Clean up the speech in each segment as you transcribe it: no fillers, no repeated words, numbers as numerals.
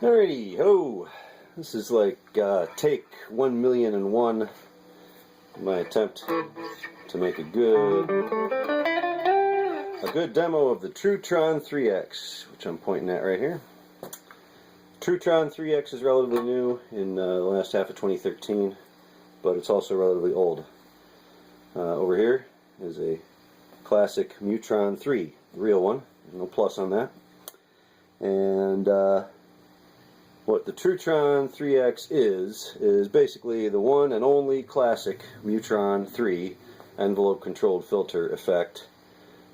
Alrighty, ho! This is like take 1,000,001. My attempt to make a good demo of the TruTron3x, which I'm pointing at right here. TruTron3x is relatively new in the last half of 2013, but it's also relatively old. Over here is a classic Mutron 3, the real one. No plus on that. And what the TruTron3x is basically the one and only classic Mutron 3 envelope controlled filter effect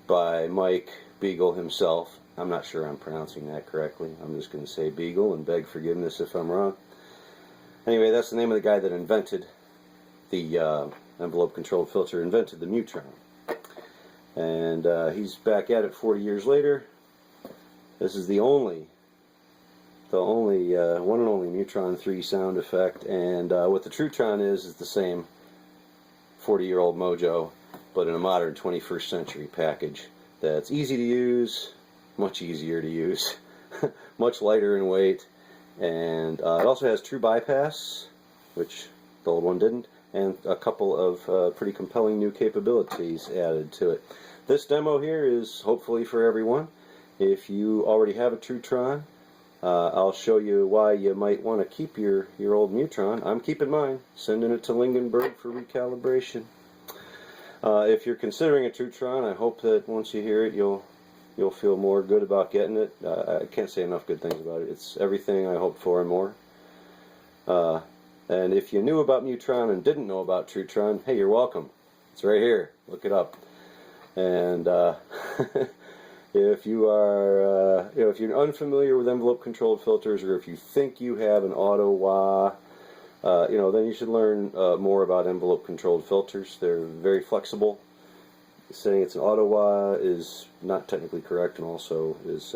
by Mike Beigel himself. I'm not sure I'm pronouncing that correctly. I'm just going to say Beigel and beg forgiveness if I'm wrong. Anyway, that's the name of the guy that invented the envelope controlled filter, invented the Mutron. And he's back at it 40 years later. This is the one and only Mutron 3 sound effect, and what the TruTron is the same 40-year-old mojo, but in a modern 21st century package that's easy to use, much easier to use, much lighter in weight, and it also has true bypass, which the old one didn't, and a couple of pretty compelling new capabilities added to it. This demo here is hopefully for everyone. If you already have a TruTron, I'll show you why you might want to keep your old Mutron. I'm keeping mine, sending it to Lingenberg for recalibration. If you're considering a TruTron, I hope that once you hear it, you'll feel more good about getting it. I can't say enough good things about it. It's everything I hoped for and more. And if you knew about Mutron and didn't know about TruTron, hey, you're welcome. It's right here. Look it up. And if you are, if you're unfamiliar with envelope-controlled filters, or if you think you have an auto-wah, then you should learn more about envelope-controlled filters. They're very flexible. Saying it's an auto-wah is not technically correct, and also is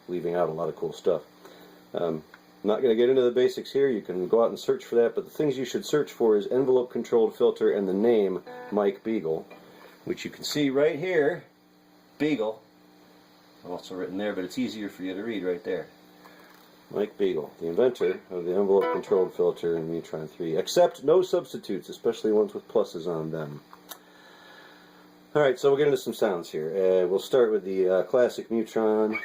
leaving out a lot of cool stuff. I'm not going to get into the basics here. You can go out and search for that, but the things you should search for is envelope-controlled filter and the name Mike Beigel, which you can see right here, Beigel. Also written there, but it's easier for you to read right there. Mike Beigel, the inventor of the envelope controlled filter in Mutron 3. Accept no substitutes, especially ones with pluses on them. Alright, so we'll get into some sounds here. We'll start with the classic Mutron.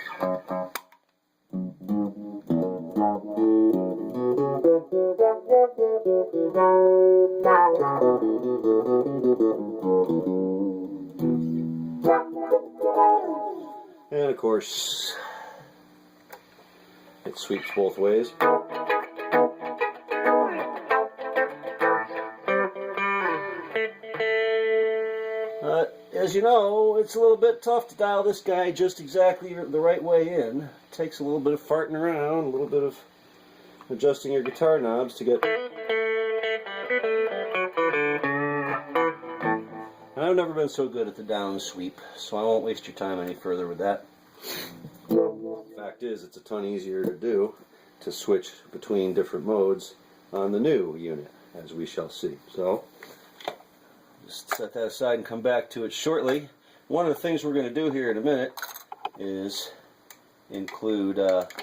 And of course, it sweeps both ways. As you know, it's a little bit tough to dial this guy just exactly the right way in. It takes a little bit of farting around, a little bit of adjusting your guitar knobs to get... I've never been so good at the down sweep, so I won't waste your time any further with that. The fact is, it's a ton easier to do, to switch between different modes on the new unit, as we shall see. So, just set that aside and come back to it shortly. One of the things we're going to do here in a minute is include both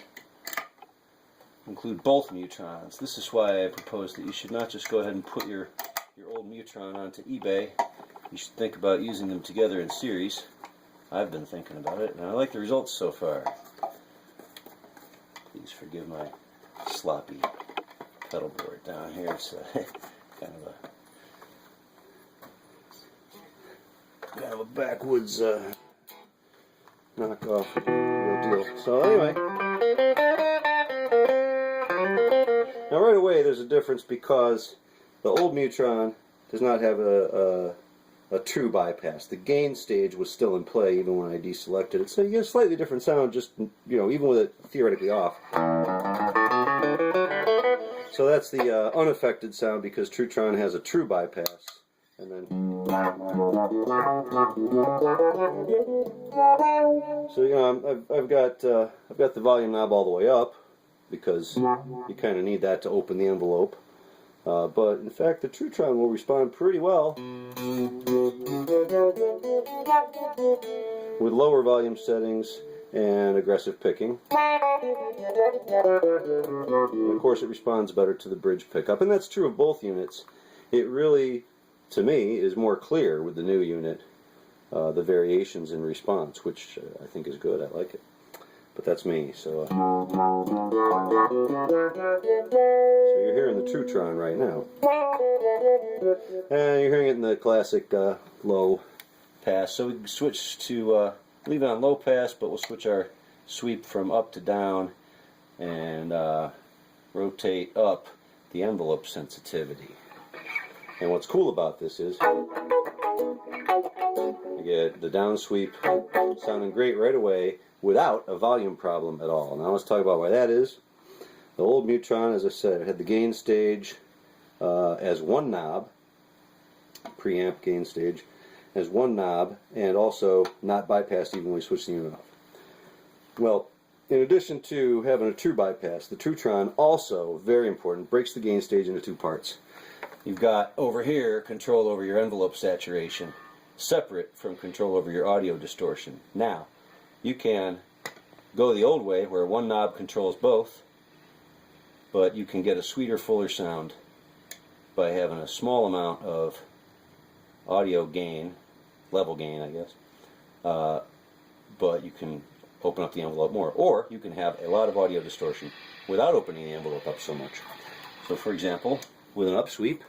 Mutrons. This is why I propose that you should not just go ahead and put your old Mutron onto eBay. You should think about using them together in series. I've been thinking about it, and I like the results so far. Please forgive my sloppy pedal board down here. It's kind of a backwoods knockoff real deal. So anyway, now right away there's a difference because the old Mutron does not have a true bypass. The gain stage was still in play even when I deselected it, so you get a slightly different sound, just even with it theoretically off. So that's the unaffected sound because TruTron has a true bypass, and then so I've got the volume knob all the way up because you kind of need that to open the envelope. But in fact, the TruTron will respond pretty well with lower volume settings and aggressive picking. And of course it responds better to the bridge pickup, and that's true of both units. It really, to me, is more clear with the new unit, the variations in response, which I think is good. I like it. But that's me, so you're hearing the TruTron right now. And you're hearing it in the classic low pass. So we can switch to, leave it on low pass, but we'll switch our sweep from up to down and rotate up the envelope sensitivity. And what's cool about this is you get the down sweep sounding great right away without a volume problem at all. Now let's talk about why that is. The old Mutron, as I said, had the gain stage as one knob, preamp gain stage, as one knob, and also not bypassed even when we switch the unit off. Well, in addition to having a true bypass, the TruTron also, very important, breaks the gain stage into two parts. You've got over here control over your envelope saturation, separate from control over your audio distortion. Now, you can go the old way where one knob controls both, but you can get a sweeter, fuller sound by having a small amount of audio gain, level gain I guess, but you can open up the envelope more, or you can have a lot of audio distortion without opening the envelope up so much. So for example, with an upsweep,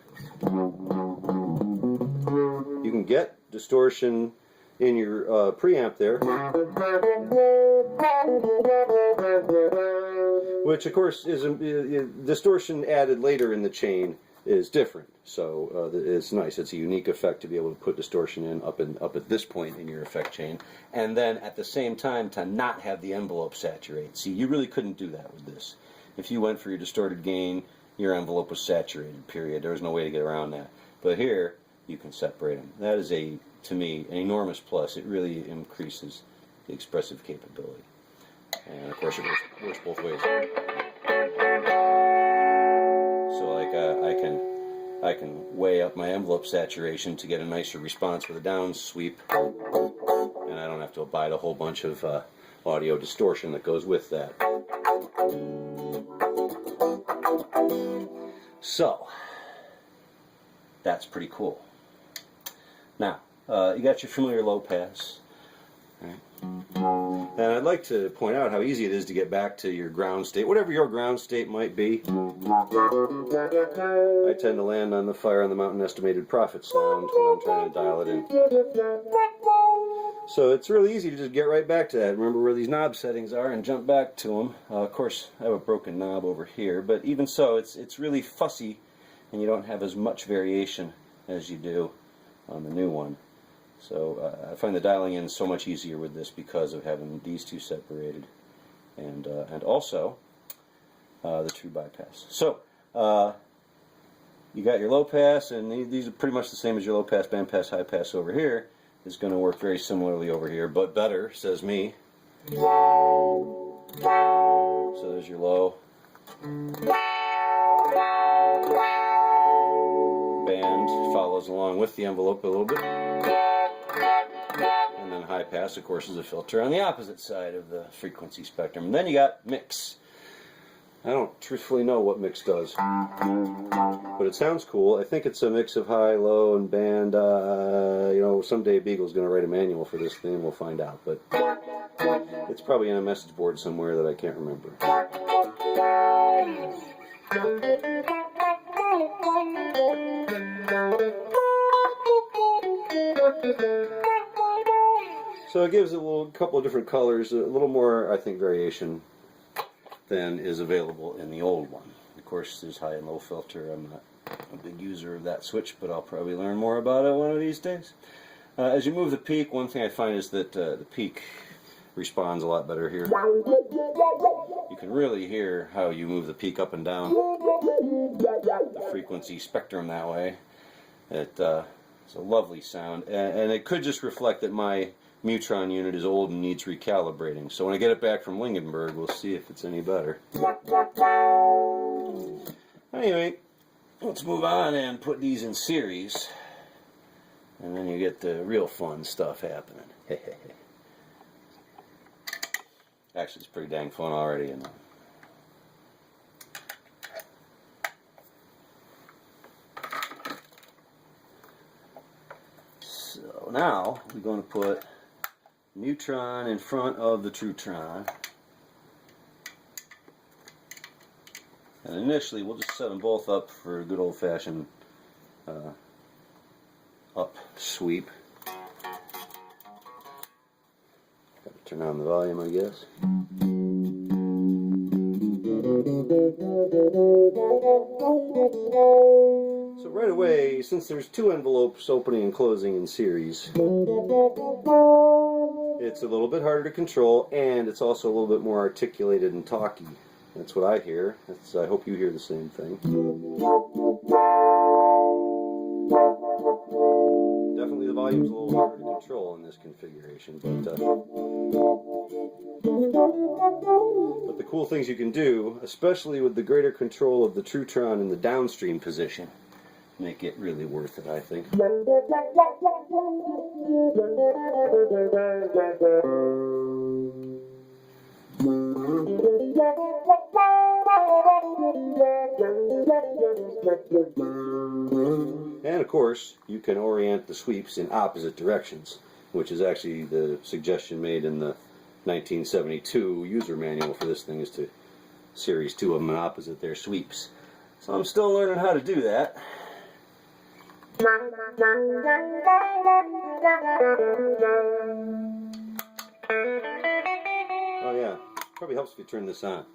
you can get distortion in your preamp there, which of course is distortion added later in the chain is different. So it's nice. It's a unique effect to be able to put distortion in up at this point in your effect chain, and then at the same time to not have the envelope saturate. See, you really couldn't do that with this. If you went for your distorted gain, your envelope was saturated, period. There was no way to get around that. But here, you can separate them. That is, to me, an enormous plus. It really increases the expressive capability. And of course, it works both ways. So like I can weigh up my envelope saturation to get a nicer response with a down sweep, and I don't have to abide a whole bunch of audio distortion that goes with that. So that's pretty cool. Now you got your familiar low pass, right? And I'd like to point out how easy it is to get back to your ground state, whatever your ground state might be. I tend to land on the Fire on the Mountain estimated profit sound when I'm trying to dial it in. So it's really easy to just get right back to that. Remember where these knob settings are and jump back to them. Of course, I have a broken knob over here, but even so, it's really fussy, and you don't have as much variation as you do on the new one. So I find the dialing in so much easier with this because of having these two separated, and also the true bypass. So you got your low pass, and these are pretty much the same as your low pass, band pass, high pass over here. Is going to work very similarly over here, but better, says me. So there's your low. Band follows along with the envelope a little bit. And then high pass, of course, is a filter on the opposite side of the frequency spectrum. And then you got mix. I don't truthfully know what mix does, but it sounds cool. I think it's a mix of high, low, and band. You know, someday Beigle's going to write a manual for this thing, we'll find out. But it's probably in a message board somewhere that I can't remember. So it gives it a couple of different colors, a little more, I think, variation than is available in the old one. Of course, there's high and low filter. I'm not a big user of that switch, but I'll probably learn more about it one of these days. As you move the peak, one thing I find is that the peak responds a lot better here. You can really hear how you move the peak up and down the frequency spectrum that way. It's a lovely sound, and it could just reflect that my Mutron unit is old and needs recalibrating. So when I get it back from Lingenberg, we'll see if it's any better. Anyway, let's move on and put these in series, and then you get the real fun stuff happening. Actually, it's pretty dang fun already. And so now we're going to put Mutron in front of the TruTron. And initially, we'll just set them both up for a good old-fashioned up sweep. Got to turn on the volume, I guess. So right away, since there's two envelopes opening and closing in series, it's a little bit harder to control, and it's also a little bit more articulated and talky. That's what I hear. I hope you hear the same thing. Definitely the volume's a little harder to control in this configuration, but the cool things you can do, especially with the greater control of the TruTron in the downstream position, make it really worth it, I think. And of course, you can orient the sweeps in opposite directions, which is actually the suggestion made in the 1972 user manual for this thing, is to series two of them in opposite their sweeps. So I'm still learning how to do that. Oh yeah, probably helps if you turn this on.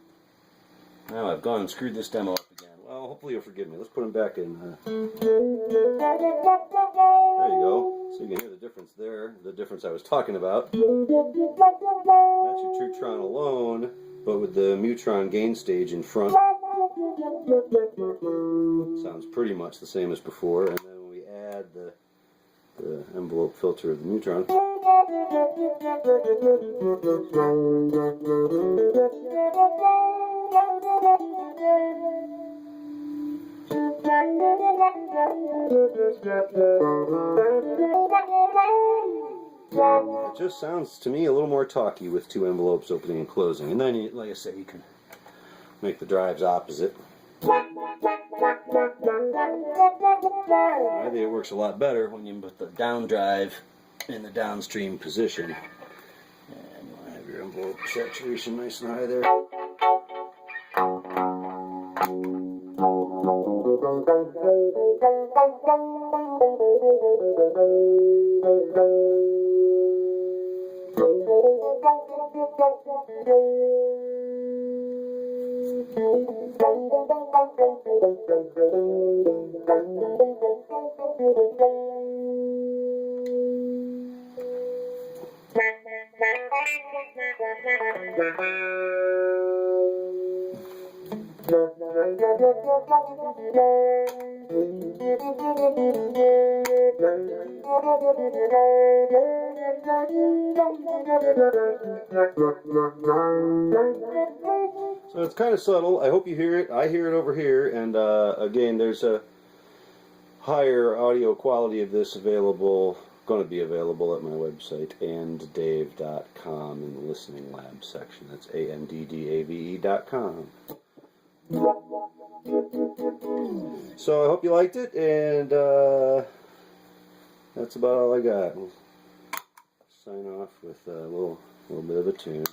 Now I've gone and screwed this demo up again. Well, hopefully you'll forgive me. Let's put them back in. There you go. So you can hear the difference there, the difference I was talking about. That's your TruTron alone, but with the Mutron gain stage in front. Sounds pretty much the same as before. And then when we add the envelope filter of the Mutron, it just sounds to me a little more talky with two envelopes opening and closing. And then, like I said, you can make the drives opposite. I think it works a lot better when you put the down drive in the downstream position. And you want to have your envelope saturation nice and high there. So it's kind of subtle. I hope you hear it. I hear it over here. And again, there's a higher audio quality of this available, going to be available at my website, anddave.com, in the listening lab section. That's ANDDAVE.com. So I hope you liked it, and that's about all I got. We'll sign off with a little bit of a tune.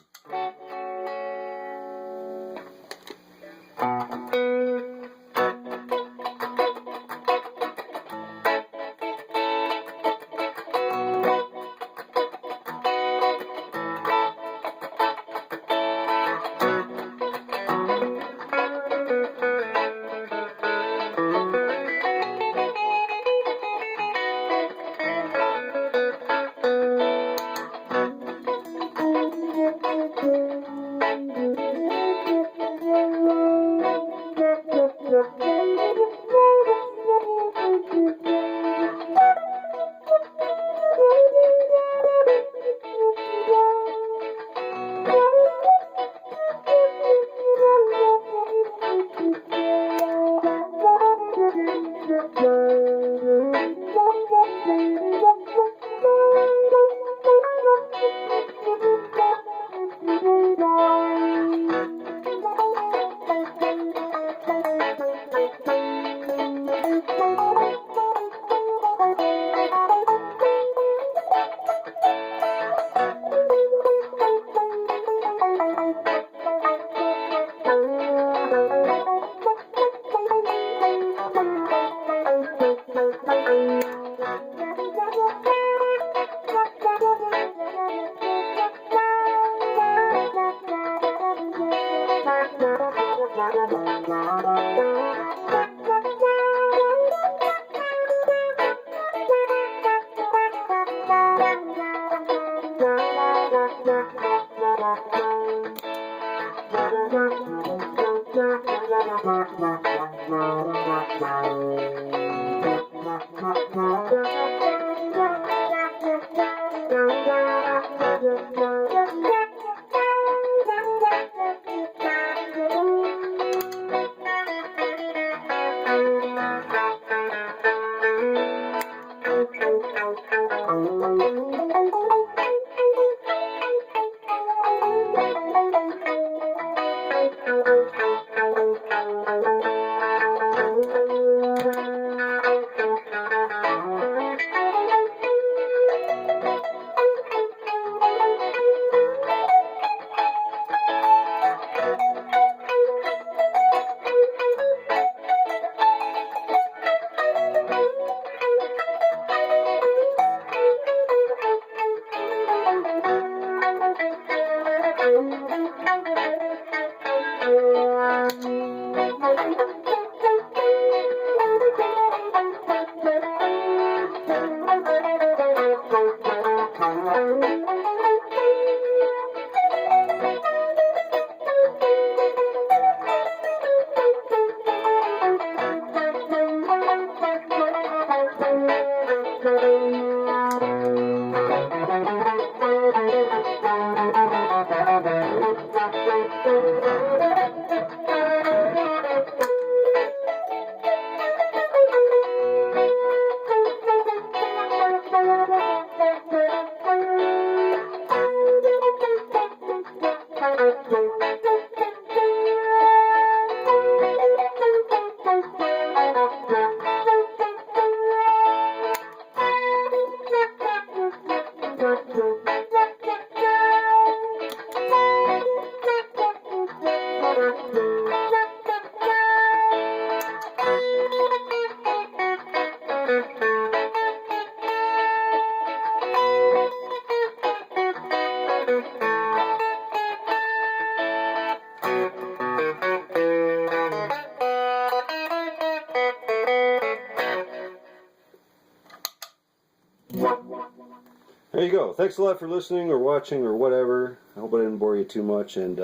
There you go. Thanks a lot for listening or watching or whatever. I hope I didn't bore you too much. And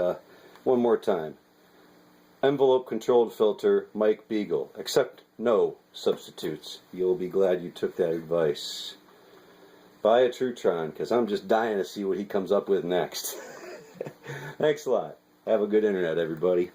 one more time. Envelope controlled filter, Mike Beigel. Accept no substitutes. You'll be glad you took that advice. Buy a TruTron, because I'm just dying to see what he comes up with next. Thanks a lot. Have a good internet, everybody.